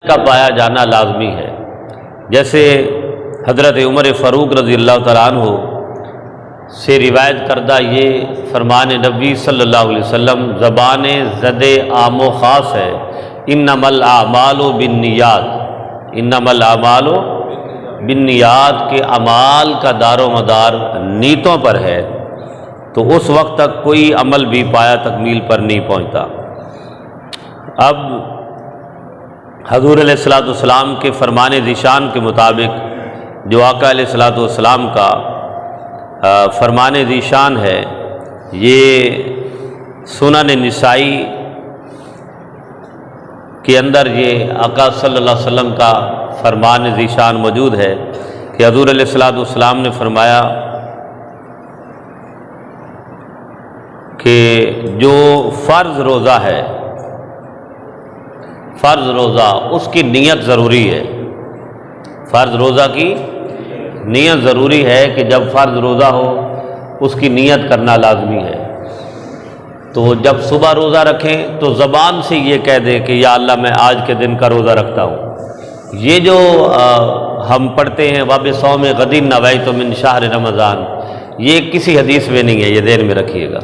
کا پایا جانا لازمی ہے۔ جیسے حضرت عمر فاروق رضی اللہ تعالیٰ عنہ سے روایت کردہ یہ فرمان نبی صلی اللہ علیہ وسلم زبان زد عام و خاص ہے، انما الاعمال بالنیات، انما الاعمال بالنیات کے اعمال کا دار و مدار نیتوں پر ہے، تو اس وقت تک کوئی عمل بھی پایا تکمیل پر نہیں پہنچتا۔ اب حضور علیہ الصلوۃ والسلام کے فرمان ذیشان کے مطابق جو آقا علیہ الصلوۃ والسلام کا فرمان ذیشان ہے، یہ سنن نسائی کے اندر یہ آقا صلی اللہ علیہ وسلم کا فرمان ذیشان موجود ہے کہ حضور علیہ الصلوۃ والسلام نے فرمایا کہ جو فرض روزہ ہے، فرض روزہ اس کی نیت ضروری ہے، فرض روزہ کی نیت ضروری ہے کہ جب فرض روزہ ہو اس کی نیت کرنا لازمی ہے۔ تو جب صبح روزہ رکھیں تو زبان سے یہ کہہ دے کہ یا اللہ میں آج کے دن کا روزہ رکھتا ہوں۔ یہ جو ہم پڑھتے ہیں وَبِصَوْمِ غَدٍ نَوَيْتُ مِنْ شَهْرِ رمضان، یہ کسی حدیث میں نہیں ہے، یہ ذہن میں رکھیے گا۔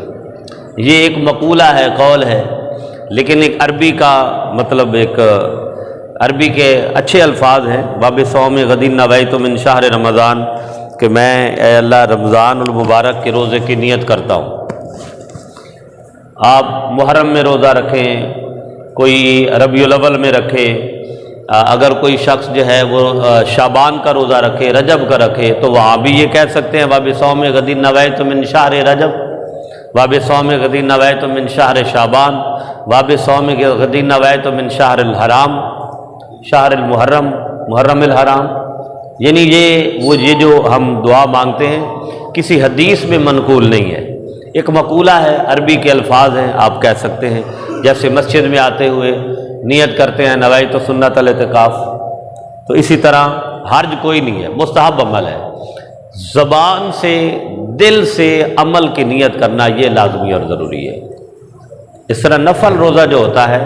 یہ ایک مقولہ ہے، قول ہے، لیکن ایک عربی کا مطلب ایک عربی کے اچھے الفاظ ہیں، وَبِصَوْمِ غَدٍ نَوَيْتُ مِنْ شَهْرِ رمضان، کہ میں اے اللہ رمضان المبارک کے روزے کی نیت کرتا ہوں۔ آپ محرم میں روزہ رکھیں، کوئی ربیع الاول میں رکھے، اگر کوئی شخص جو ہے وہ شعبان کا روزہ رکھے، رجب کا رکھے، تو وہاں بھی یہ کہہ سکتے ہیں وَبِصَوْمِ غَدٍ نَوَيْتُ مِنْ شَهْرِ رجب، وَبِصَوْمِ غَدٍ نَوَيْتُ مِنْ شَهْرِ شعبان، وَبِصَوْمِ غَدٍ نَوَيْتُ مِنْ شَهْرِ الحرام، شہر المحرم، محرم الحرام۔ یعنی یہ جو ہم دعا مانگتے ہیں کسی حدیث میں منقول نہیں ہے، ایک مقولہ ہے، عربی کے الفاظ ہیں، آپ کہہ سکتے ہیں۔ جیسے مسجد میں آتے ہوئے نیت کرتے ہیں نویت سنت الاعتکاف، تو اسی طرح حرج کوئی نہیں ہے، مستحب عمل ہے۔ زبان سے دل سے عمل کی نیت کرنا یہ لازمی اور ضروری ہے۔ اس طرح نفل روزہ جو ہوتا ہے،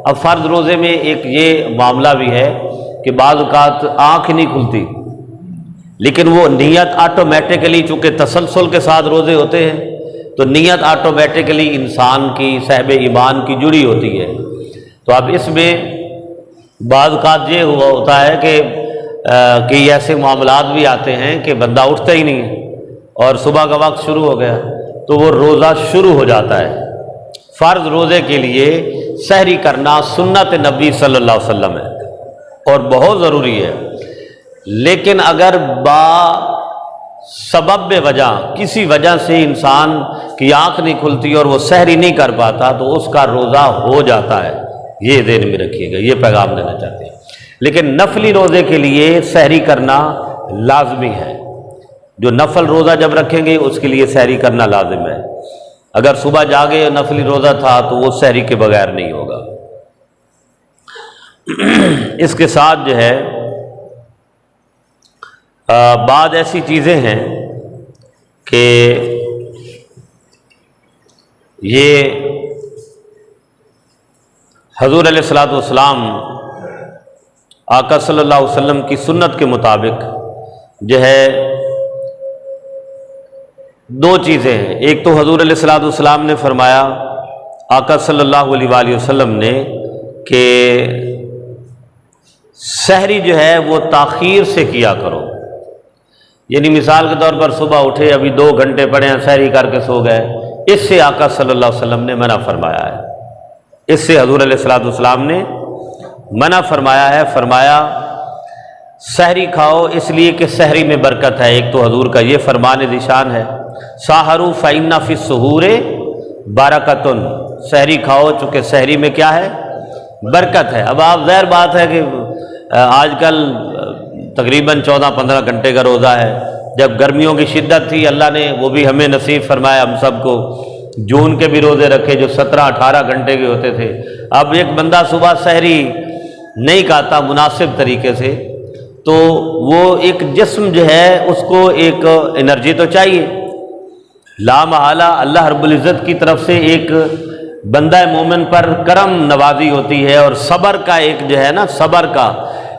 اب فرض روزے میں ایک یہ معاملہ بھی ہے کہ بعض اوقات آنکھ نہیں کھلتی، لیکن وہ نیت آٹومیٹکلی، چونکہ تسلسل کے ساتھ روزے ہوتے ہیں تو نیت آٹومیٹکلی انسان کی صاحب ایمان کی جڑی ہوتی ہے۔ تو اب اس میں بعض اوقات یہ ہوتا ہے کہ ایسے معاملات بھی آتے ہیں کہ بندہ اٹھتا ہی نہیں ہے اور صبح کا وقت شروع ہو گیا تو وہ روزہ شروع ہو جاتا ہے۔ فرض روزے کے لیے سحری کرنا سنت نبی صلی اللہ علیہ وسلم ہے اور بہت ضروری ہے، لیکن اگر سبب وجہ کسی وجہ سے انسان کی آنکھ نہیں کھلتی اور وہ سحری نہیں کر پاتا تو اس کا روزہ ہو جاتا ہے، یہ ذہن میں رکھیے گا، یہ پیغام دینا چاہتے ہیں۔ لیکن نفلی روزے کے لیے سحری کرنا لازمی ہے، جو نفل روزہ جب رکھیں گے اس کے لیے سحری کرنا لازم ہے۔ اگر صبح جاگے نفلی روزہ تھا تو وہ سحری کے بغیر نہیں ہوگا۔ اس کے ساتھ جو ہے بعض ایسی چیزیں ہیں کہ یہ حضور علیہ الصلوۃ والسلام آقا صلی اللہ علیہ وسلم کی سنت کے مطابق جو ہے دو چیزیں ہیں۔ ایک تو حضور علیہ الصلوۃ والسلام نے فرمایا، آقا صلی اللہ علیہ وآلہ وسلم نے، کہ سحری جو ہے وہ تاخیر سے کیا کرو۔ یعنی مثال کے طور پر صبح اٹھے، ابھی 2 گھنٹے پڑے ہیں، سحری کر کے سو گئے، اس سے آقا صلی اللہ علیہ وسلم نے منع فرمایا ہے، اس سے حضور علیہ الصلوۃ والسلام نے منع فرمایا ہے۔ فرمایا سحری کھاؤ اس لیے کہ سحری میں برکت ہے۔ ایک تو حضور کا یہ فرمان ذیشان ہے، ساحروا فإن فی السحور برکۃ، سحری کھاؤ چونکہ سحری میں کیا ہے؟ برکت ہے۔ اب آپ ظاہر بات ہے کہ آج کل تقریباً 14-15 گھنٹے کا روزہ ہے، جب گرمیوں کی شدت تھی اللہ نے وہ بھی ہمیں نصیب فرمایا، ہم سب کو جون کے بھی روزے رکھے جو 17-18 گھنٹے کے ہوتے تھے۔ اب ایک بندہ صبح سحری نہیں کھاتا مناسب طریقے سے تو وہ ایک جسم جو ہے اس کو ایک انرجی تو چاہیے، لا محالہ اللہ رب العزت کی طرف سے ایک بندہ مومن پر کرم نوازی ہوتی ہے، اور صبر کا ایک جو ہے نا، صبر کا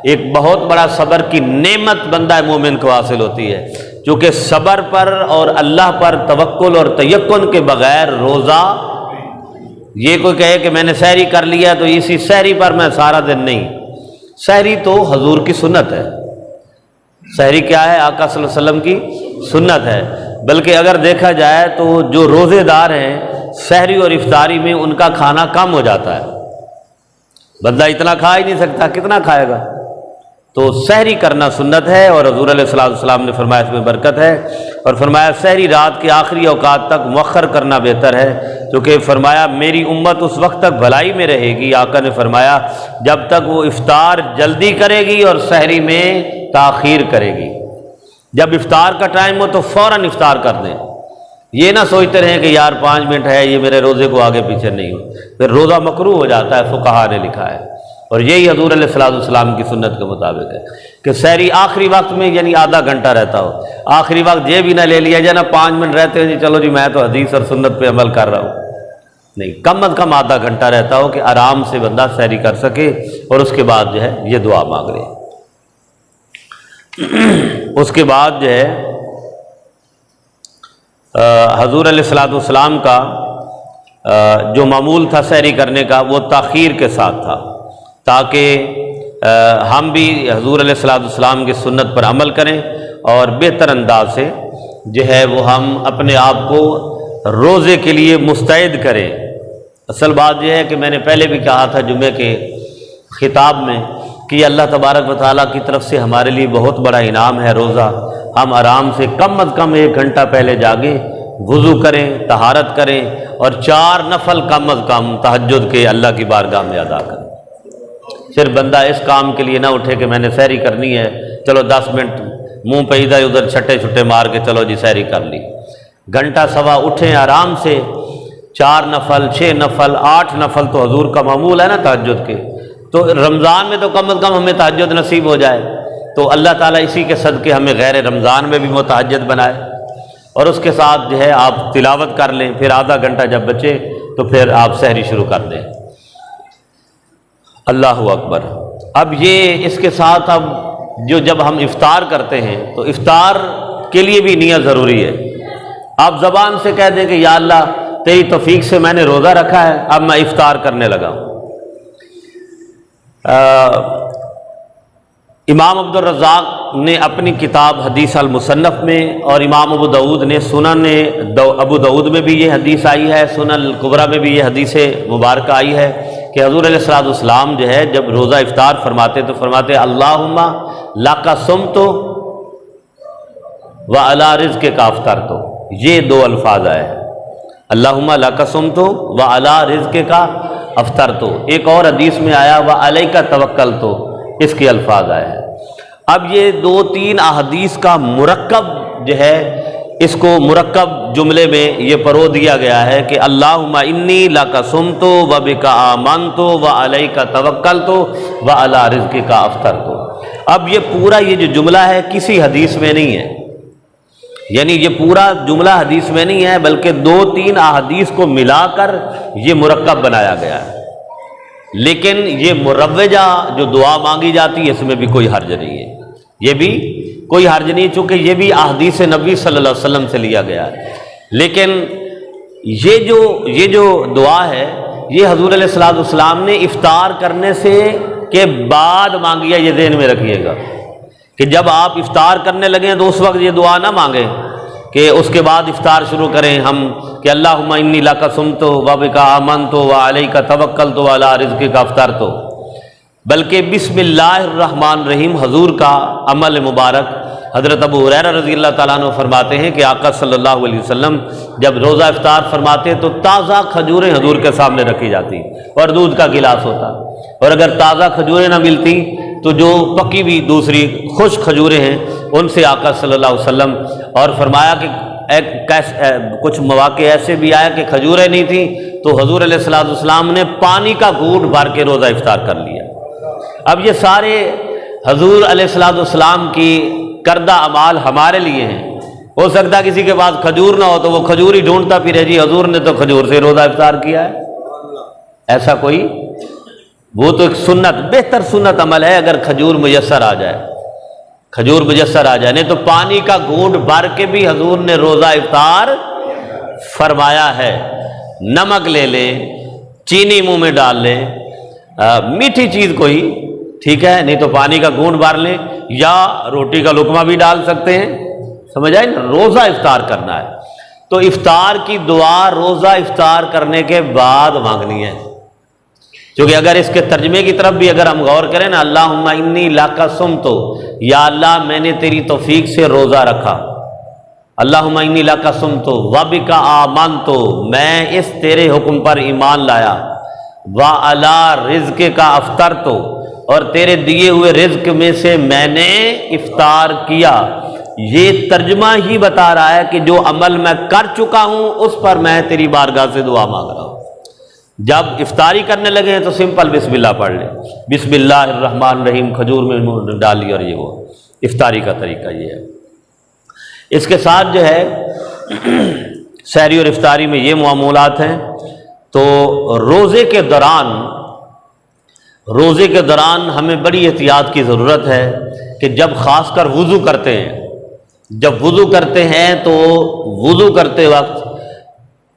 ایک بہت بڑا صبر کی نعمت بندہ مومن کو حاصل ہوتی ہے، چونکہ صبر پر اور اللہ پر توکل اور تیقن کے بغیر روزہ، یہ کوئی کہے کہ میں نے سحری کر لیا تو اسی سحری پر میں سارا دن، نہیں، سحری تو حضور کی سنت ہے، سحری کیا ہے؟ آقا صلی اللہ علیہ وسلم کی سنت ہے۔ بلکہ اگر دیکھا جائے تو جو روزے دار ہیں سحری اور افطاری میں ان کا کھانا کم ہو جاتا ہے، بندہ اتنا کھا ہی نہیں سکتا، کتنا کھائے گا؟ تو سحری کرنا سنت ہے، اور حضور علیہ الصلوۃ والسلام نے فرمایا اس میں برکت ہے، اور فرمایا سحری رات کے آخری اوقات تک مؤخر کرنا بہتر ہے، کیونکہ فرمایا میری امت اس وقت تک بھلائی میں رہے گی، آقا نے فرمایا جب تک وہ افطار جلدی کرے گی اور سحری میں تاخیر کرے گی۔ جب افطار کا ٹائم ہو تو فوراً افطار کر دیں، یہ نہ سوچتے رہیں کہ یار 5 منٹ ہے، یہ میرے روزے کو آگے پیچھے نہیں ہو، پھر روزہ مکروہ ہو جاتا ہے، فقہا نے لکھا ہے۔ اور یہی حضور علیہ الصلوۃ والسلام کی سنت کے مطابق ہے کہ سحری آخری وقت میں، یعنی آدھا گھنٹہ رہتا ہو، آخری وقت یہ بھی نہ لے لیا جائے نا 5 منٹ رہتے ہیں جی چلو جی میں تو حدیث اور سنت پہ عمل کر رہا ہوں، نہیں، کم از کم آدھا گھنٹہ رہتا ہو کہ آرام سے بندہ سحری کر سکے، اور اس کے بعد جو ہے یہ دعا مانگ لے۔ اس کے بعد جو ہے حضور علیہ الصلوۃ والسلام کا جو معمول تھا سحری کرنے کا، وہ تاخیر کے ساتھ تھا، تاکہ ہم بھی حضور علیہ الصلوۃ والسلام کی سنت پر عمل کریں، اور بہتر انداز سے جو ہے وہ ہم اپنے آپ کو روزے کے لیے مستعد کریں۔ اصل بات یہ ہے کہ میں نے پہلے بھی کہا تھا جمعے کے خطاب میں کہ اللہ تبارک و تعالیٰ کی طرف سے ہمارے لیے بہت بڑا انعام ہے روزہ۔ ہم آرام سے کم از کم 1 گھنٹہ پہلے جاگیں، وضو کریں، طہارت کریں، اور 4 نفل کم از کم تہجد کے اللہ کی بارگاہ میں ادا کریں۔ پھر بندہ اس کام کے لیے نہ اٹھے کہ میں نے سحری کرنی ہے، چلو 10 منٹ منہ پہ ادھر ادھر چھٹے چھٹے مار کے چلو جی سحری کر لی۔ گھنٹہ سوا اٹھیں آرام سے، 4 نفل، 6 نفل، 8 نفل تو حضور کا معمول ہے نا تہجد کے، تو رمضان میں تو کم از کم ہمیں تہجد نصیب ہو جائے، تو اللہ تعالیٰ اسی کے صدقے ہمیں غیر رمضان میں بھی متہجد بنائے، اور اس کے ساتھ جو ہے آپ تلاوت کر لیں، پھر آدھا گھنٹہ جب بچے تو پھر آپ سحری شروع کر دیں۔ اللہ اکبر۔ اب یہ اس کے ساتھ اب جب ہم افطار کرتے ہیں تو افطار کے لیے بھی نیت ضروری ہے۔ آپ زبان سے کہہ دیں کہ یا اللہ تیری توفیق سے میں نے روزہ رکھا ہے، اب میں افطار کرنے لگا ہوں۔ امام عبد الرزاق نے اپنی کتاب حدیث المصنف میں، اور امام ابو داود نے سنن ابو داود میں بھی یہ حدیث آئی ہے، سنن الکبریٰ میں بھی یہ حدیث مبارکہ آئی ہے کہ حضور علیہ الصلوۃ والسلام جو ہے جب روزہ افطار فرماتے تو فرماتے اللہم لک صمت وعلی رزقک افطرت، یہ 2 الفاظ آئے ہیں، اللہم لک صمت وعلی رزقک افطرت۔ ایک اور حدیث میں آیا وعلیک توکلت، اس کے الفاظ آئے ہیں۔ اب یہ 2-3 احادیث کا مرکب جو ہے، اس کو مرکب جملے میں یہ پرو دیا گیا ہے کہ اللہم انی لک صمت وبک آمنت وعلیک توکلت وعلی رزقک افطرت۔ اب یہ پورا یہ جو جملہ ہے کسی حدیث میں نہیں ہے، یعنی یہ پورا جملہ حدیث میں نہیں ہے، بلکہ 2-3 احادیث کو ملا کر یہ مرکب بنایا گیا ہے۔ لیکن یہ مروجہ جو دعا مانگی جاتی ہے اس میں بھی کوئی حرج نہیں ہے، یہ بھی کوئی حرج نہیں، چونکہ یہ بھی احادیث نبی صلی اللہ علیہ وسلم سے لیا گیا ہے۔ لیکن یہ جو دعا ہے یہ حضور علیہ الصلوۃ والسلام نے افطار کرنے سے کے بعد مانگی ہے، یہ ذہن میں رکھیے گا کہ جب آپ افطار کرنے لگیں تو اس وقت یہ دعا نہ مانگیں کہ اس کے بعد افطار شروع کریں ہم کہ اللہم انی لک صمت وبک آمنت وعلیک توکلت وعلی رزقک افطرت، بلکہ بسم اللہ الرحمن الرحیم حضور کا عمل مبارک۔ حضرت ابو ہریرہ رضی اللہ تعالیٰ عنہ فرماتے ہیں کہ آقا صلی اللہ علیہ وسلم جب روزہ افطار فرماتے تو تازہ کھجوریں حضور کے سامنے رکھی جاتی اور دودھ کا گلاس ہوتا، اور اگر تازہ کھجوریں نہ ملتی تو جو پکی ہوئی دوسری خشک کھجوریں ہیں ان سے آقا صلی اللہ علیہ وسلم، اور فرمایا کہ کچھ مواقع ایسے بھی آیا کہ کھجوریں نہیں تھیں تو حضور علیہ الصلوۃ والسلام نے پانی کا گھونٹ بھر کے روزہ افطار کر لیا۔ اب یہ سارے حضور علیہ الصلوۃ والسلام کی کردہ اعمال ہمارے لیے ہیں۔ ہو سکتا ہے کسی کے پاس کھجور نہ ہو تو وہ کھجور ہی ڈھونڈتا پھرے، جی حضور نے تو کھجور سے روزہ افطار کیا ہے، ایسا کوئی، وہ تو ایک سنت، بہتر سنت عمل ہے اگر کھجور میسر آ جائے، کھجور میسر آ جائے، نہیں تو پانی کا گھونٹ بھر کے بھی حضور نے روزہ افطار فرمایا ہے۔ نمک لے لیں، چینی منہ میں ڈال لیں، میٹھی چیز کوئی، ٹھیک ہے، نہیں تو پانی کا گھونٹ بھر لیں، یا روٹی کا لقمہ بھی ڈال سکتے ہیں، سمجھ آئی نا؟ روزہ افطار کرنا ہے تو افطار کی دعا روزہ افطار کرنے کے بعد مانگنی ہے، کیونکہ اگر اس کے ترجمے کی طرف بھی اگر ہم غور کریں نا، اللہم انی لک صمت، یا اللہ میں نے تیری توفیق سے روزہ رکھا، اللہم انی لک صمت وبک آمنت، میں اس تیرے حکم پر ایمان لایا، وعلی رزقک افطرت، اور تیرے دیے ہوئے رزق میں سے میں نے افطار کیا۔ یہ ترجمہ ہی بتا رہا ہے کہ جو عمل میں کر چکا ہوں اس پر میں تیری بارگاہ سے دعا مانگ رہا ہوں۔ جب افطاری کرنے لگے ہیں تو سمپل بسم اللہ پڑھ لیں، بسم اللہ الرحمن الرحیم، کھجور میں ڈالی، اور یہ وہ افطاری کا طریقہ یہ ہے۔ اس کے ساتھ جو ہے سحری اور افطاری میں یہ معمولات ہیں۔ تو روزے کے دوران ہمیں بڑی احتیاط کی ضرورت ہے کہ جب خاص کر وضو کرتے ہیں تو وضو کرتے وقت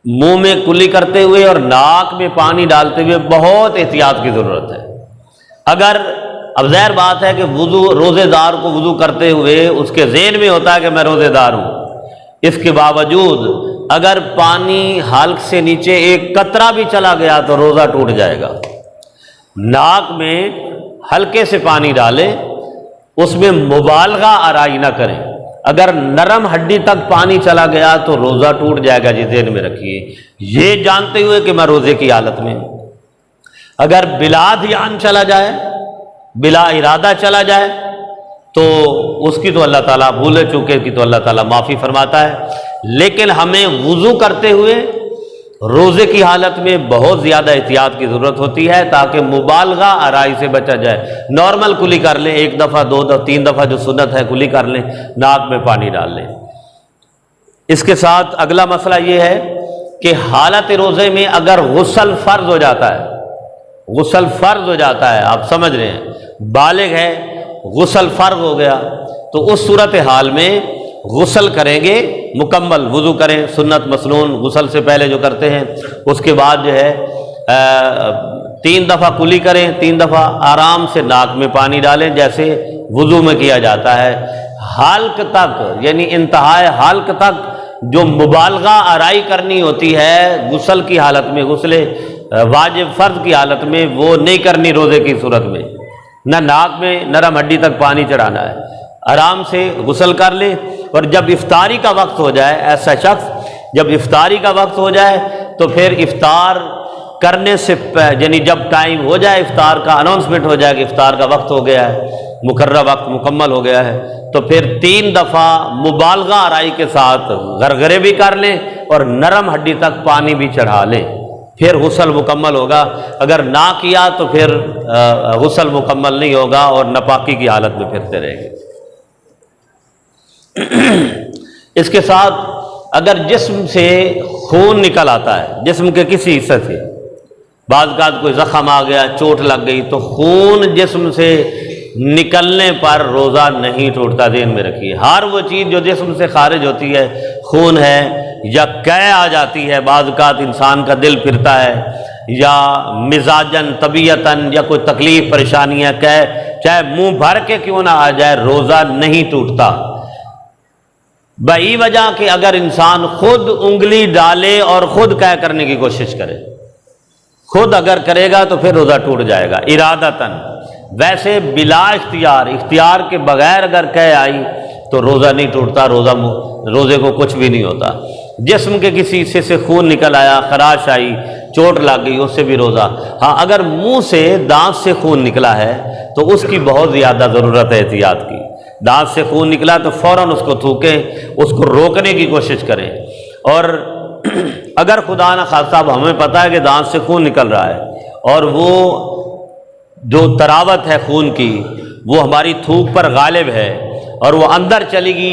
منہ میں کلی کرتے ہوئے اور ناک میں پانی ڈالتے ہوئے بہت احتیاط کی ضرورت ہے۔ اگر اب ظاہر بات ہے کہ روزے دار کو وضو کرتے ہوئے اس کے ذہن میں ہوتا ہے کہ میں روزے دار ہوں، اس کے باوجود اگر پانی حلق سے نیچے ایک قطرہ بھی چلا گیا تو روزہ ٹوٹ جائے گا۔ ناک میں ہلکے سے پانی ڈالیں، اس میں مبالغہ آرائی نہ کریں، اگر نرم ہڈی تک پانی چلا گیا تو روزہ ٹوٹ جائے گا، جی ذہن میں رکھیے، یہ جانتے ہوئے کہ میں روزے کی حالت میں ہوں۔ اگر بلا دھیان چلا جائے، بلا ارادہ چلا جائے تو اس کی تو اللہ تعالیٰ بھولے چوکے کی تو اللہ تعالیٰ معافی فرماتا ہے، لیکن ہمیں وضو کرتے ہوئے روزے کی حالت میں بہت زیادہ احتیاط کی ضرورت ہوتی ہے تاکہ مبالغہ آرائی سے بچا جائے۔ نارمل کلی کر لیں، 1 دفعہ 2 دفعہ 3 دفعہ جو سنت ہے کلی کر لیں، ناک میں پانی ڈال لیں۔ اس کے ساتھ اگلا مسئلہ یہ ہے کہ حالت روزے میں اگر غسل فرض ہو جاتا ہے، آپ سمجھ رہے ہیں، بالغ ہے، غسل فرض ہو گیا، تو اس صورتحال میں غسل کریں گے، مکمل وضو کریں، سنت مسنون غسل سے پہلے جو کرتے ہیں، اس کے بعد جو ہے 3 دفعہ کلی کریں، 3 دفعہ آرام سے ناک میں پانی ڈالیں جیسے وضو میں کیا جاتا ہے، حلق تک، یعنی انتہائے حلق تک جو مبالغہ آرائی کرنی ہوتی ہے غسل کی حالت میں، غسل واجب فرض کی حالت میں، وہ نہیں کرنی روزے کی صورت میں، نہ ناک میں نرم ہڈی تک پانی چڑھانا ہے، آرام سے غسل کر لے۔ اور جب افطاری کا وقت ہو جائے، ایسا شخص جب افطاری کا وقت ہو جائے تو پھر افطار کرنے سے یعنی جب ٹائم ہو جائے، افطار کا اناؤنسمنٹ ہو جائے کہ افطار کا وقت ہو گیا ہے، مقررہ وقت مکمل ہو گیا ہے، تو پھر 3 دفعہ مبالغہ آرائی کے ساتھ غرغرے بھی کر لیں اور نرم ہڈی تک پانی بھی چڑھا لیں، پھر غسل مکمل ہوگا۔ اگر نہ کیا تو پھر غسل مکمل نہیں ہوگا اور ناپاکی کی حالت میں پھرتے رہیں گے۔ اس کے ساتھ اگر جسم سے خون نکل آتا ہے، جسم کے کسی حصے سے، بعض اوقات کوئی زخم آ گیا، چوٹ لگ گئی، تو خون جسم سے نکلنے پر روزہ نہیں ٹوٹتا، ذہن میں رکھیے۔ ہر وہ چیز جو جسم سے خارج ہوتی ہے، خون ہے یا قے آ جاتی ہے، بعض اوقات انسان کا دل پھرتا ہے، یا مزاجن طبیعتاً یا کوئی تکلیف پریشانی ہے، قے چاہے منہ بھر کے کیوں نہ آ جائے، روزہ نہیں ٹوٹتا، بئی وجہ کہ اگر انسان خود انگلی ڈالے اور خود قے کرنے کی کوشش کرے، خود اگر کرے گا تو پھر روزہ ٹوٹ جائے گا ارادتاً۔ ویسے بلا اختیار، اختیار کے بغیر اگر قے آئی تو روزہ نہیں ٹوٹتا، روزے کو کچھ بھی نہیں ہوتا۔ جسم کے کسی حصے سے خون نکل آیا، خراش آئی، چوٹ لگ گئی، اس سے بھی روزہ۔ ہاں اگر منہ سے، دانت سے خون نکلا ہے تو اس کی بہت زیادہ ضرورت ہے احتیاط کی۔ دانت سے خون نکلا تو فوراً اس کو تھوکیں، اس کو روکنے کی کوشش کریں، اور اگر خدا نہ خواستہ ہمیں پتہ ہے کہ دانت سے خون نکل رہا ہے اور وہ جو تراوت ہے خون کی وہ ہماری تھوک پر غالب ہے اور وہ اندر چلی گئی،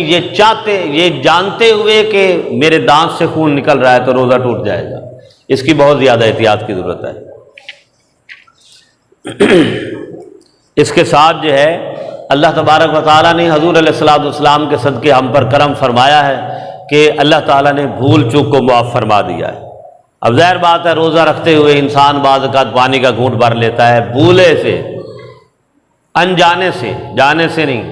یہ جانتے ہوئے کہ میرے دانت سے خون نکل رہا ہے، تو روزہ ٹوٹ جائے گا۔ اس کی بہت زیادہ احتیاط کی ضرورت ہے۔ اس کے ساتھ جو ہے اللہ تبارک و تعالیٰ نے حضور علیہ الصلوۃ والسلام کے صدقے ہم پر کرم فرمایا ہے کہ اللہ تعالیٰ نے بھول چوک کو معاف فرما دیا ہے۔ اب ظاہر بات ہے روزہ رکھتے ہوئے انسان بعض اوقات پانی کا گھونٹ بھر لیتا ہے، بھولے سے، انجانے سے، جانے سے نہیں،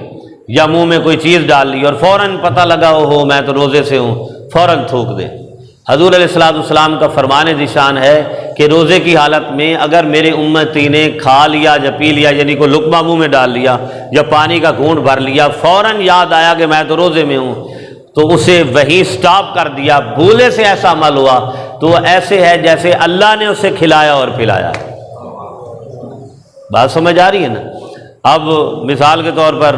یا منہ میں کوئی چیز ڈال لی اور فوراً پتہ لگا ہو میں تو روزے سے ہوں، فوراً تھوک دے۔ حضور علیہ الصلوۃ والسلام کا فرمان ذیشان ہے کہ روزے کی حالت میں اگر میرے امتی نے کھا لیا یا پی لیا، یعنی کوئی لقمہ منہ میں ڈال لیا یا پانی کا گھونٹ بھر لیا، فوراً یاد آیا کہ میں تو روزے میں ہوں، تو اسے وہی سٹاپ کر دیا، بھولے سے ایسا عمل ہوا تو ایسے ہے جیسے اللہ نے اسے کھلایا اور پلایا۔ بات سمجھ آ رہی ہے نا؟ اب مثال کے طور پر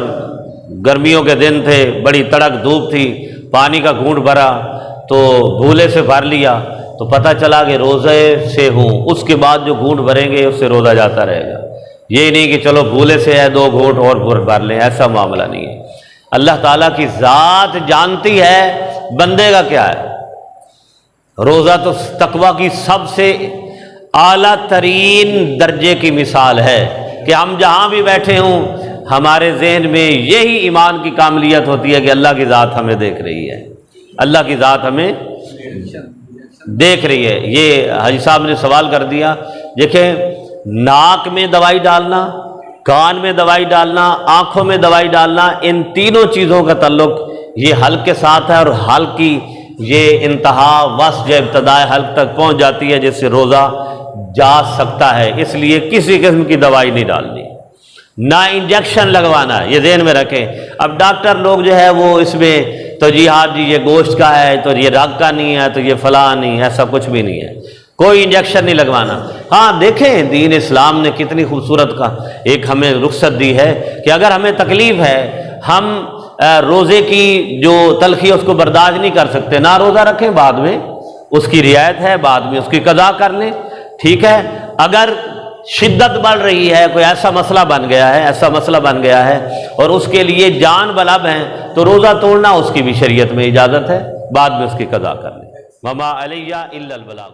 گرمیوں کے دن تھے، بڑی تڑک دھوپ تھی، پانی کا گھونٹ بھرا تو بھولے سے بھر لیا تو پتہ چلا کہ روزے سے ہوں، اس کے بعد جو گھونٹ بھریں گے اس سے روزہ جاتا رہے گا۔ یہ نہیں کہ چلو بھولے سے ہے 2 گھونٹ اور بھر لیں، ایسا معاملہ نہیں ہے۔ اللہ تعالیٰ کی ذات جانتی ہے بندے کا کیا ہے۔ روزہ تو تقویٰ کی سب سے اعلیٰ ترین درجے کی مثال ہے کہ ہم جہاں بھی بیٹھے ہوں ہمارے ذہن میں یہی ایمان کی کاملیت ہوتی ہے کہ اللہ کی ذات ہمیں دیکھ رہی ہے، اللہ کی ذات ہمیں دیکھ رہی ہے۔ یہ حاجی صاحب نے سوال کر دیا، دیکھیں ناک میں دوائی ڈالنا، کان میں دوائی ڈالنا، آنکھوں میں دوائی ڈالنا، ان تینوں چیزوں کا تعلق یہ حلق کے ساتھ ہے، اور حلق کی یہ انتہا وسط جو ابتدائے حلق تک پہنچ جاتی ہے جس سے روزہ جا سکتا ہے، اس لیے کسی قسم کی دوائی نہیں ڈالنی، نہ انجیکشن لگوانا ہے، یہ ذہن میں رکھیں۔ اب ڈاکٹر لوگ جو ہے وہ اس میں تو جی ہاں جی یہ گوشت کا ہے تو یہ رگ کا نہیں ہے تو یہ فلاں نہیں، ایسا کچھ بھی نہیں ہے، کوئی انجیکشن نہیں لگوانا۔ ہاں دیکھیں دین اسلام نے کتنی خوبصورت کا ایک ہمیں رخصت دی ہے کہ اگر ہمیں تکلیف ہے، ہم روزے کی جو تلخی ہے اس کو برداشت نہیں کر سکتے، نہ روزہ رکھیں، بعد میں اس کی رعایت ہے، بعد میں اس کی قضا کر لیں، ٹھیک ہے۔ اگر شدت بڑھ رہی ہے، کوئی ایسا مسئلہ بن گیا ہے اور اس کے لیے جان بلب ہے تو روزہ توڑنا اس کی بھی شریعت میں اجازت ہے، بعد میں اس کی قضا کر لیں۔ وما علیہ الا البلاغ۔